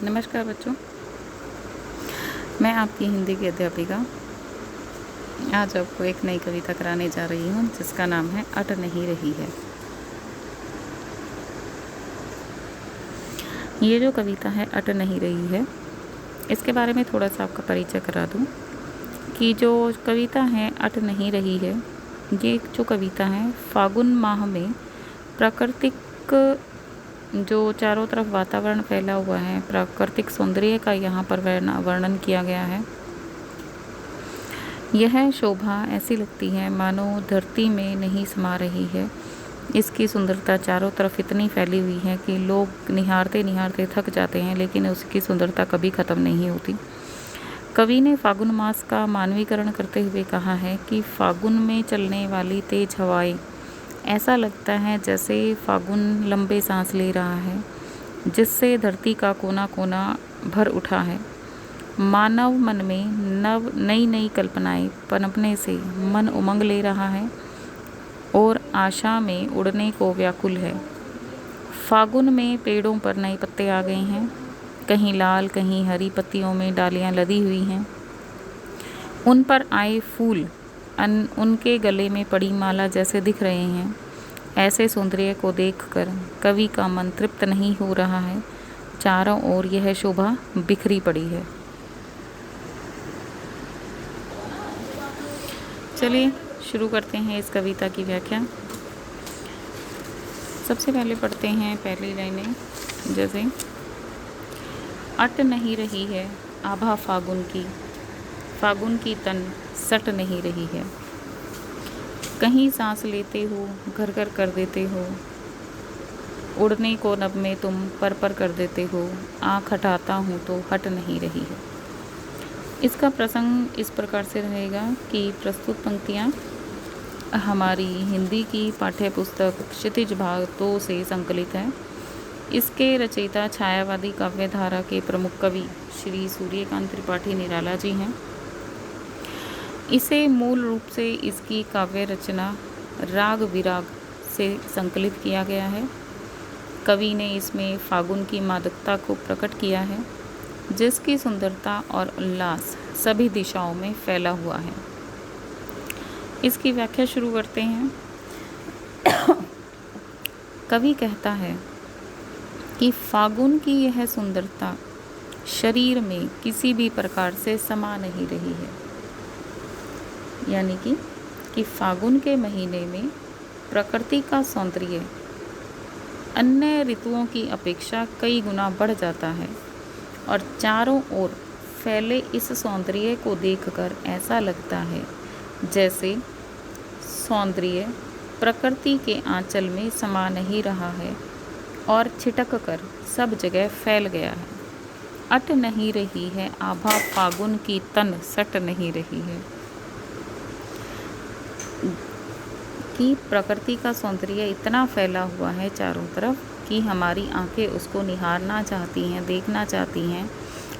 नमस्कार बच्चों, मैं आपकी हिंदी की अध्यापिका आज आपको एक नई कविता कराने जा रही हूँ जिसका नाम है अट नहीं रही है। ये जो कविता है अट नहीं रही है, इसके बारे में थोड़ा सा आपका परिचय करा दूँ कि जो कविता है अट नहीं रही है, ये जो कविता है फागुन माह में प्राकृतिक जो चारों तरफ वातावरण फैला हुआ है, प्राकृतिक सौंदर्य का यहाँ पर वर्णन किया गया है। यह शोभा ऐसी लगती है मानो धरती में नहीं समा रही है। इसकी सुंदरता चारों तरफ इतनी फैली हुई है कि लोग निहारते निहारते थक जाते हैं, लेकिन उसकी सुंदरता कभी ख़त्म नहीं होती। कवि ने फागुन मास का मानवीकरण करते हुए कहा है कि फागुन में चलने वाली तेज हवाएं ऐसा लगता है जैसे फागुन लंबे सांस ले रहा है, जिससे धरती का कोना कोना भर उठा है। मानव मन में नई नई कल्पनाएं पनपने से मन उमंग ले रहा है और आशा में उड़ने को व्याकुल है। फागुन में पेड़ों पर नए पत्ते आ गए हैं, कहीं लाल कहीं हरी पत्तियों में डालियां लदी हुई हैं। उन पर आए फूल उनके गले में पड़ी माला जैसे दिख रहे हैं। ऐसे सौंदर्य को देखकर कवि का मन तृप्त नहीं हो रहा है। चारों ओर यह शोभा बिखरी पड़ी है। चलिए शुरू करते हैं इस कविता की व्याख्या। सबसे पहले पढ़ते हैं पहली लाइनें, जैसे अट नहीं रही है आभा फागुन की तन सट नहीं रही है। कहीं सांस लेते हो घर घर कर देते हो, उड़ने को नभ में तुम पर कर देते हो। आँख हटाता हूँ तो हट नहीं रही है। इसका प्रसंग इस प्रकार से रहेगा कि प्रस्तुत पंक्तियाँ हमारी हिंदी की पाठ्य पुस्तक क्षितिज भाग 2 से संकलित है। इसके रचयिता छायावादी काव्यधारा के प्रमुख कवि श्री सूर्यकांत त्रिपाठी निराला जी हैं। इसे मूल रूप से इसकी काव्य रचना राग विराग से संकलित किया गया है। कवि ने इसमें फागुन की मादकता को प्रकट किया है, जिसकी सुंदरता और उल्लास सभी दिशाओं में फैला हुआ है। इसकी व्याख्या शुरू करते हैं। कवि कहता है कि फागुन की यह सुंदरता शरीर में किसी भी प्रकार से समा नहीं रही है, यानी कि फागुन के महीने में प्रकृति का सौंदर्य अन्य ऋतुओं की अपेक्षा कई गुना बढ़ जाता है और चारों ओर फैले इस सौंदर्य को देखकर ऐसा लगता है जैसे सौंदर्य प्रकृति के आंचल में समा नहीं रहा है और छिटक कर सब जगह फैल गया है। अट नहीं रही है आभा फागुन की तन सट नहीं रही है, कि प्रकृति का सौंदर्य इतना फैला हुआ है चारों तरफ कि हमारी आंखें उसको निहारना चाहती हैं, देखना चाहती हैं,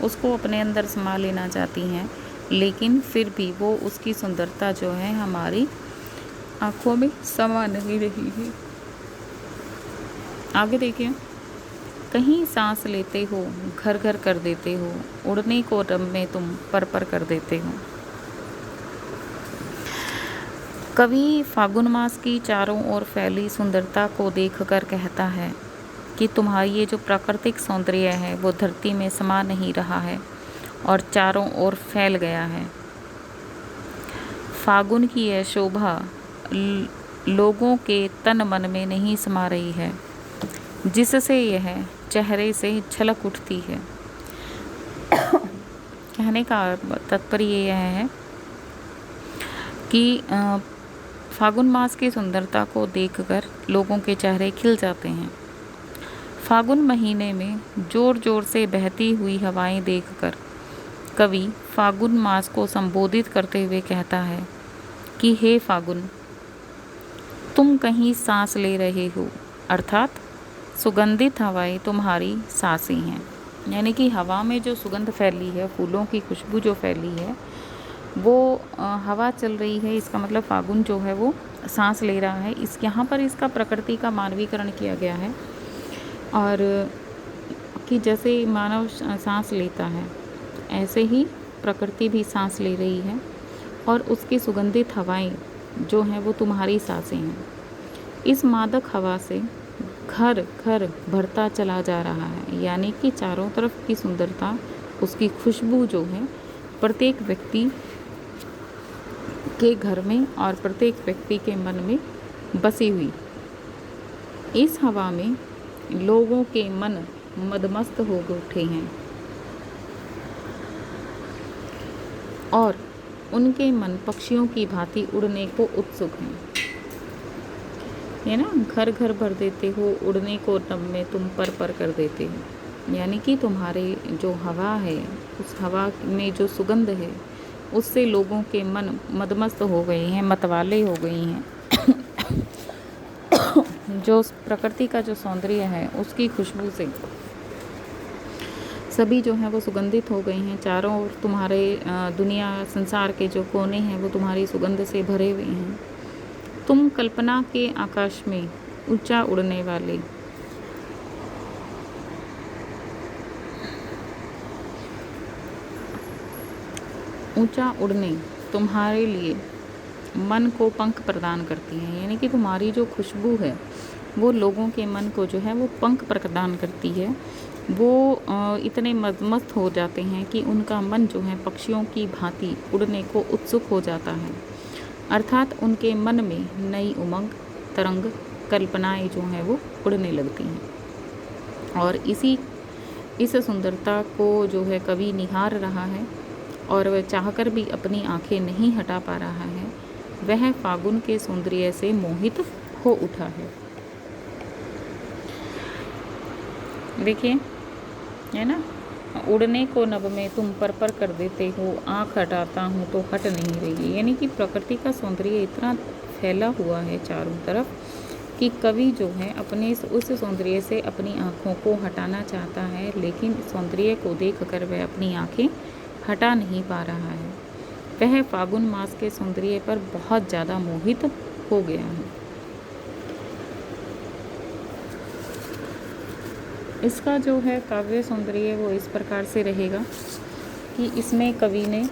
उसको अपने अंदर समा लेना चाहती हैं, लेकिन फिर भी वो उसकी सुंदरता जो है हमारी आँखों में समा नहीं रही है। आगे देखिए, कहीं सांस लेते हो घर घर कर देते हो, उड़ने को रब में तुम पर कर देते हो। कवि फागुन मास की चारों ओर फैली सुंदरता को देखकर कहता है कि तुम्हारी ये जो प्राकृतिक सौंदर्य है वो धरती में समा नहीं रहा है और चारों ओर फैल गया है। फागुन की यह शोभा लोगों के तन मन में नहीं समा रही है, जिससे यह चेहरे से झलक उठती है। कहने का तात्पर्य यह है कि फागुन मास की सुंदरता को देखकर लोगों के चेहरे खिल जाते हैं। फागुन महीने में जोर जोर से बहती हुई हवाएं देखकर कवि फागुन मास को संबोधित करते हुए कहता है कि हे फागुन, तुम कहीं सांस ले रहे हो, अर्थात सुगंधित हवाएं तुम्हारी सांसें हैं। यानी कि हवा में जो सुगंध फैली है, फूलों की खुशबू जो फैली है, वो हवा चल रही है। इसका मतलब फागुन जो है वो सांस ले रहा है। यहाँ पर इसका प्रकृति का मानवीकरण किया गया है और कि जैसे मानव सांस लेता है, ऐसे ही प्रकृति भी सांस ले रही है और उसकी सुगंधित हवाएं जो हैं वो तुम्हारी सांसें हैं। इस मादक हवा से घर घर भरता चला जा रहा है, यानी कि चारों तरफ की सुंदरता, उसकी खुशबू जो है प्रत्येक व्यक्ति के घर में और प्रत्येक व्यक्ति के मन में बसी हुई। इस हवा में लोगों के मन मदमस्त हो उठे हैं और उनके मन पक्षियों की भांति उड़ने को उत्सुक हैं। ये ना, घर घर भर देते हो, उड़ने को नभ में तुम पर कर देते हो, यानी कि तुम्हारे जो हवा है, उस हवा में जो सुगंध है, उससे लोगों के मन मदमस्त हो गए हैं, मतवाले हो गई हैं। जो प्रकृति का जो सौंदर्य है, उसकी खुशबू से सभी जो हैं वो सुगंधित हो गए हैं। चारों ओर तुम्हारे दुनिया संसार के जो कोने हैं वो तुम्हारी सुगंध से भरे हुए हैं। तुम कल्पना के आकाश में ऊंचा उड़ने वाले ऊंचा उड़ने तुम्हारे लिए मन को पंख प्रदान करती है, यानी कि तुम्हारी जो खुशबू है वो लोगों के मन को जो है वो पंख प्रदान करती है। वो इतने मदमस्त हो जाते हैं कि उनका मन जो है पक्षियों की भांति उड़ने को उत्सुक हो जाता है, अर्थात उनके मन में नई उमंग, तरंग, कल्पनाएं जो हैं वो उड़ने लगती हैं। और इस सुंदरता को जो है कवि निहार रहा है और वह चाहकर भी अपनी आंखें नहीं हटा पा रहा है। वह फागुन के सौंदर्य से मोहित हो उठा है। देखिए, है ना, उड़ने को नभ में तुम पर कर देते हो, आँख हटाता हूँ तो हट नहीं रही। यानी कि प्रकृति का सौंदर्य इतना फैला हुआ है चारों तरफ कि कवि जो है अपने उस सौंदर्य से अपनी आँखों को हटाना चाहता है, लेकिन सौंदर्य को देखकर वह अपनी आँखें हटा नहीं पा रहा है। वह फागुन मास के सौंदर्य पर बहुत ज़्यादा मोहित हो गया है। इसका जो है काव्य सौंदर्य वो इस प्रकार से रहेगा कि इसमें कवि ने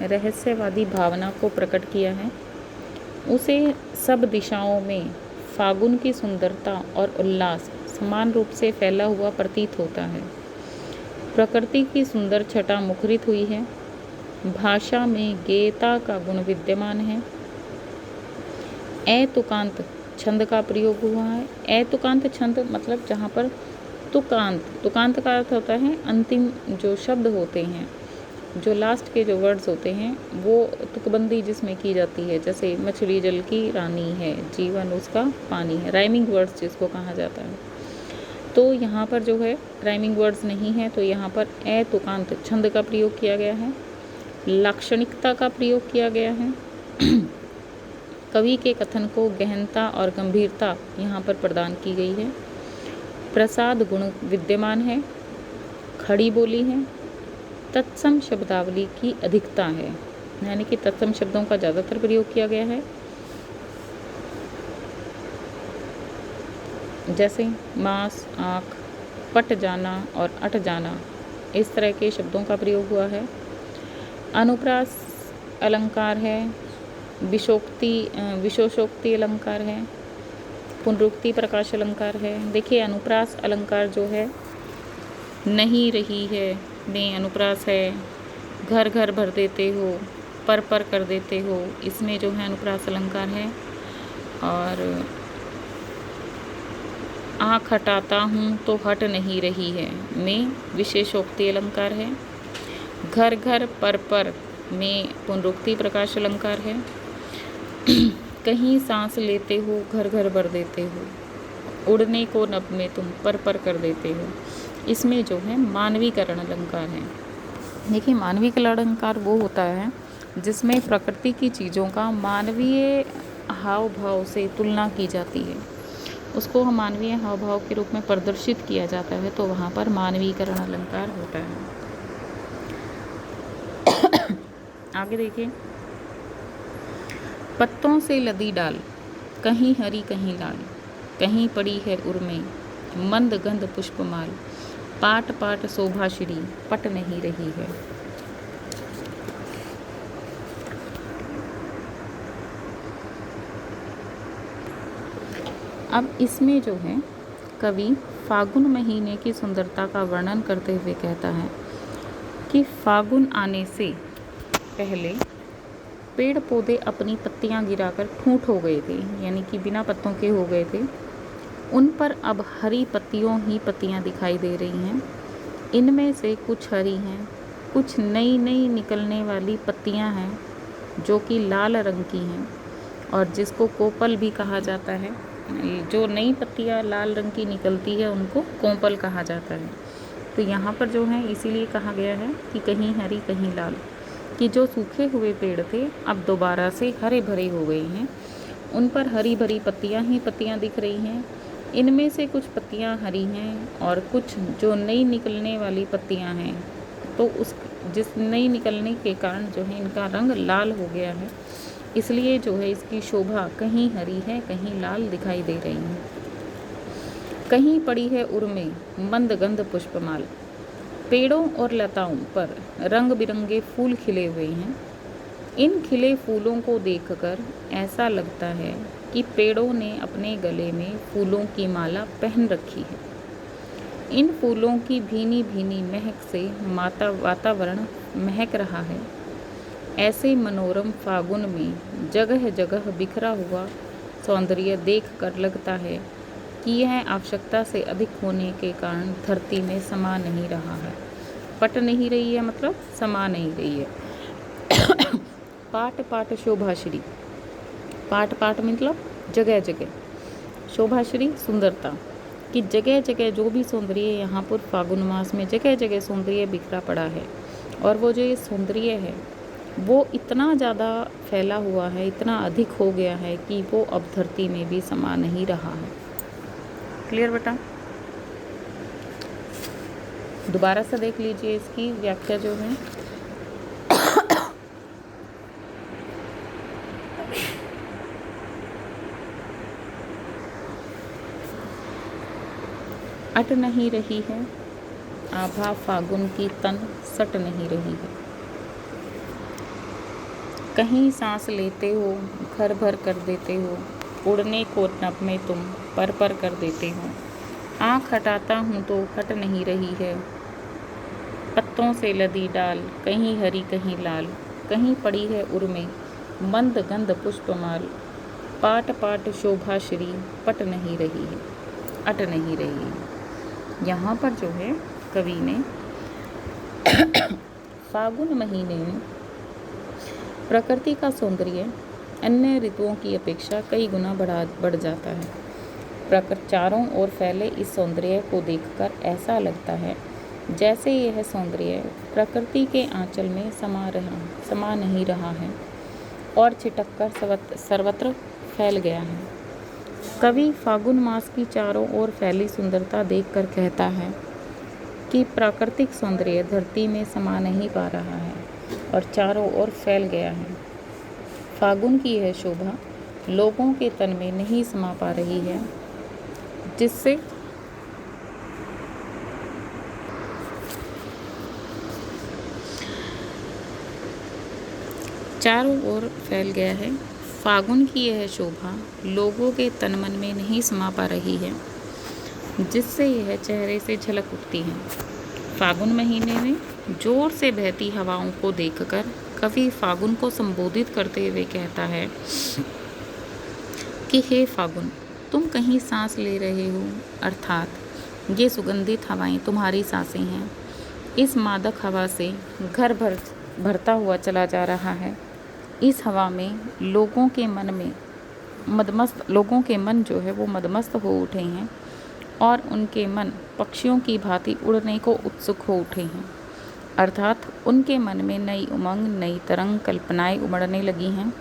रहस्यवादी भावना को प्रकट किया है। उसे सब दिशाओं में फागुन की सुंदरता और उल्लास समान रूप से फैला हुआ प्रतीत होता है। प्रकृति की सुंदर छटा मुखरित हुई है। भाषा में गेयता का गुण विद्यमान है। तुकांत छंद का प्रयोग हुआ है। तुकांत छंद मतलब जहाँ पर तुकांत का अर्थ होता है अंतिम जो शब्द होते हैं, जो लास्ट के जो वर्ड्स होते हैं, वो तुकबंदी जिसमें की जाती है। जैसे मछली जल की रानी है, जीवन उसका पानी है, राइमिंग वर्ड्स जिसको कहा जाता है। तो यहाँ पर जो है राइमिंग वर्ड्स नहीं है, तो यहाँ पर तुकांत छंद का प्रयोग किया गया है, लाक्षणिकता का प्रयोग किया गया है। कवि के कथन को गहनता और गंभीरता यहाँ पर प्रदान की गई है। प्रसाद गुण विद्यमान है, खड़ी बोली है, तत्सम शब्दावली की अधिकता है, यानी कि तत्सम शब्दों का ज़्यादातर प्रयोग किया गया है। जैसे मांस, आँख, पट जाना और अट जाना, इस तरह के शब्दों का प्रयोग हुआ है। अनुप्रास अलंकार है, विशेषोक्ति अलंकार है, पुनरुक्ति प्रकाश अलंकार है। देखिए, अनुप्रास अलंकार जो है नहीं रही है में अनुप्रास है, घर घर भर देते हो, पर कर देते हो, इसमें जो है अनुप्रास अलंकार है। और आँख हटाता हूँ तो हट नहीं रही है में विशेषोक्ति अलंकार है। घर घर पर में पुनरुक्ति प्रकाश अलंकार है। कहीं सांस लेते हो, घर घर भर देते हो, उड़ने को नभ में तुम पर कर देते हो, इसमें जो है मानवीकरण अलंकार है। देखिए, मानवीकरण अलंकार वो होता है जिसमें प्रकृति की चीज़ों का मानवीय हाव भाव से तुलना की जाती है, उसको हम मानवीय हाव भाव के रूप में प्रदर्शित किया जाता है, तो वहाँ पर मानवीकरण अलंकार होता है। आगे देखिए, पत्तों से लदी डाल, कहीं हरी कहीं लाल, कहीं पड़ी है उर्मे, मंद गंध पुष्पमाल, पाट पाट शोभाश्री पट नहीं रही है। अब इसमें जो है कवि फागुन महीने की सुंदरता का वर्णन करते हुए कहता है कि फागुन आने से पहले पेड़ पौधे अपनी पत्तियां गिराकर ठूंठ हो गए थे, यानी कि बिना पत्तों के हो गए थे। उन पर अब हरी पत्तियों ही पत्तियां दिखाई दे रही हैं। इनमें से कुछ हरी हैं, कुछ नई नई निकलने वाली पत्तियां हैं जो कि लाल रंग की हैं और जिसको कोपल भी कहा जाता है। जो नई पत्तियां लाल रंग की निकलती है उनको कोपल कहा जाता है। तो यहाँ पर जो है इसीलिए कहा गया है कि कहीं हरी कहीं लाल, कि जो सूखे हुए पेड़ थे अब दोबारा से हरे भरे हो गए हैं। उन पर हरी भरी पत्तियां ही पत्तियां दिख रही हैं। इनमें से कुछ पत्तियां हरी हैं और कुछ जो नई निकलने वाली पत्तियां हैं, तो उस जिस नई निकलने के कारण जो है इनका रंग लाल हो गया है। इसलिए जो है इसकी शोभा कहीं हरी है कहीं लाल दिखाई दे रही है। कहीं पड़ी है उर्मे मंद गंध पुष्पमाल, पेड़ों और लताओं पर रंग बिरंगे फूल खिले हुए हैं। इन खिले फूलों को देखकर ऐसा लगता है कि पेड़ों ने अपने गले में फूलों की माला पहन रखी है। इन फूलों की भीनी भीनी महक से वातावरण महक रहा है। ऐसे मनोरम फागुन में जगह जगह बिखरा हुआ सौंदर्य देखकर लगता है कि यह आवश्यकता से अधिक होने के कारण धरती में समा नहीं रहा है। पट नहीं रही है मतलब समा नहीं रही है। पाट पाट शोभाश्री, पाट पाट मतलब जगह जगह, शोभाश्री सुंदरता, कि जगह जगह जो भी सौंदर्य यहाँ पर फागुन मास में जगह जगह सौंदर्य बिखरा पड़ा है। और वो जो ये सौंदर्य है वो इतना ज़्यादा फैला हुआ है, इतना अधिक हो गया है कि वो अब धरती में भी समा नहीं रहा है। क्लियर बेटा? दोबारा से देख लीजिए इसकी व्याख्या जो है। अट नहीं रही है आभा फागुन की तन सट नहीं रही है। कहीं सांस लेते हो घर भर कर देते हो, उड़ने को नभ में तुम पर पर कर देते हो। आँख हटाता हूँ तो हट नहीं रही है। पत्तों से लदी डाल कहीं हरी कहीं लाल, कहीं पड़ी है उर्मे मंद गंध पुष्पमाल, पाट पाट शोभाश्री पट नहीं रही है, अट नहीं रही है। यहाँ पर जो है कवि ने फागुन महीने में प्रकृति का सौंदर्य अन्य ऋतुओं की अपेक्षा कई गुना बढ़ जाता है। प्रकृति चारों ओर फैले इस सौंदर्य को देखकर ऐसा लगता है जैसे यह सौंदर्य प्रकृति के आंचल में समा नहीं रहा है और छिटककर सर्वत्र फैल गया है। कवि फागुन मास की चारों ओर फैली सुंदरता देखकर कहता है कि प्राकृतिक सौंदर्य धरती में समा नहीं पा रहा है और चारों ओर फैल गया है। फागुन की यह शोभा लोगों के तन में नहीं समा पा रही है, जिससे चारों ओर फैल गया है। फागुन की यह शोभा लोगों के तन मन में नहीं समा पा रही है, जिससे यह चेहरे से झलक उठती है। फागुन महीने में जोर से बहती हवाओं को देखकर कवि फागुन को संबोधित करते हुए कहता है कि हे फागुन, तुम कहीं सांस ले रहे हो, अर्थात ये सुगंधित हवाएं तुम्हारी सांसें हैं। इस मादक हवा से घर भरता हुआ चला जा रहा है। इस हवा में लोगों के मन जो है वो मदमस्त हो उठे हैं और उनके मन पक्षियों की भांति उड़ने को उत्सुक हो उठे हैं, अर्थात उनके मन में नई उमंग, नई तरंग, कल्पनाएं उमड़ने लगी हैं।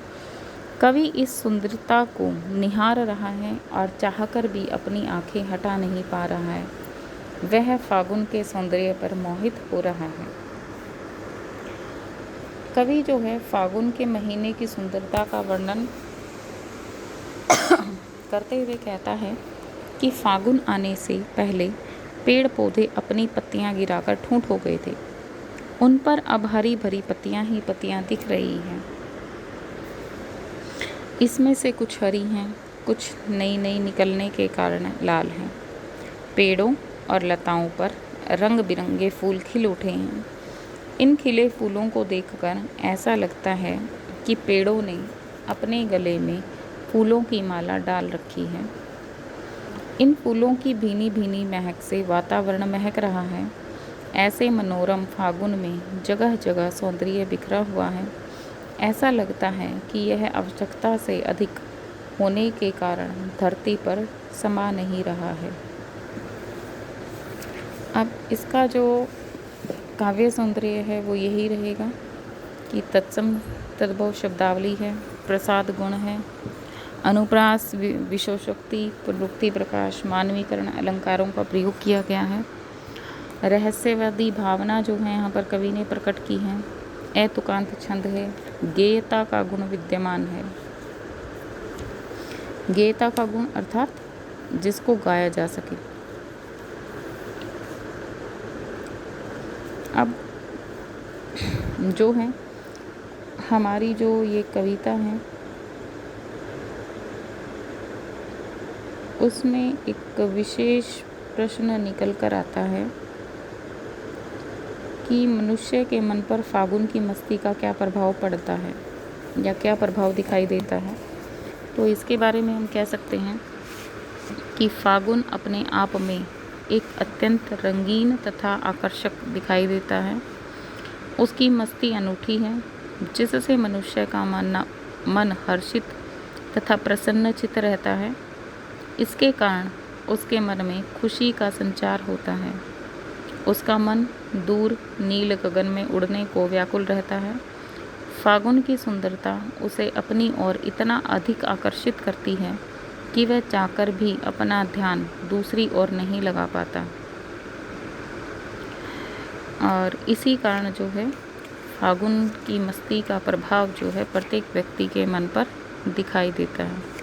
कवि इस सुंदरता को निहार रहा है और चाहकर भी अपनी आंखें हटा नहीं पा रहा है। वह फागुन के सौंदर्य पर मोहित हो रहा है। कवि जो है फागुन के महीने की सुंदरता का वर्णन करते हुए कहता है कि फागुन आने से पहले पेड़ पौधे अपनी पत्तियां गिराकर ठूंठ हो गए थे। उन पर अब हरी भरी पत्तियां ही पत्तियां दिख रही हैं। इसमें से कुछ हरी हैं, कुछ नई नई निकलने के कारण लाल हैं। पेड़ों और लताओं पर रंग बिरंगे फूल खिल उठे हैं। इन खिले फूलों को देखकर ऐसा लगता है कि पेड़ों ने अपने गले में फूलों की माला डाल रखी है। इन फूलों की भीनी भीनी महक से वातावरण महक रहा है। ऐसे मनोरम फागुन में जगह जगह सौंदर्य बिखरा हुआ है। ऐसा लगता है कि यह आवश्यकता से अधिक होने के कारण धरती पर समा नहीं रहा है। अब इसका जो काव्य सौंदर्य है वो यही रहेगा कि तत्सम तद्भव शब्दावली है, प्रसाद गुण है, अनुप्रास, विशेषोक्ति, पुनरुक्ति, प्रकाश, मानवीकरण अलंकारों का प्रयोग किया गया है। रहस्यवादी भावना जो है यहाँ पर कवि ने प्रकट की है। अतुकांत छंद है। गेयता का गुण विद्यमान है। गेयता का गुण अर्थात जिसको गाया जा सके। अब जो है हमारी जो ये कविता है उसमें एक विशेष प्रश्न निकल कर आता है कि मनुष्य के मन पर फागुन की मस्ती का क्या प्रभाव पड़ता है या क्या प्रभाव दिखाई देता है। तो इसके बारे में हम कह सकते हैं कि फागुन अपने आप में एक अत्यंत रंगीन तथा आकर्षक दिखाई देता है। उसकी मस्ती अनूठी है जिससे मनुष्य का मन हर्षित तथा प्रसन्नचित्त रहता है। इसके कारण उसके मन में खुशी का संचार होता है। उसका मन दूर नील गगन में उड़ने को व्याकुल रहता है। फागुन की सुंदरता उसे अपनी ओर इतना अधिक आकर्षित करती है कि वह चाहकर भी अपना ध्यान दूसरी ओर नहीं लगा पाता। और इसी कारण जो है फागुन की मस्ती का प्रभाव जो है प्रत्येक व्यक्ति के मन पर दिखाई देता है।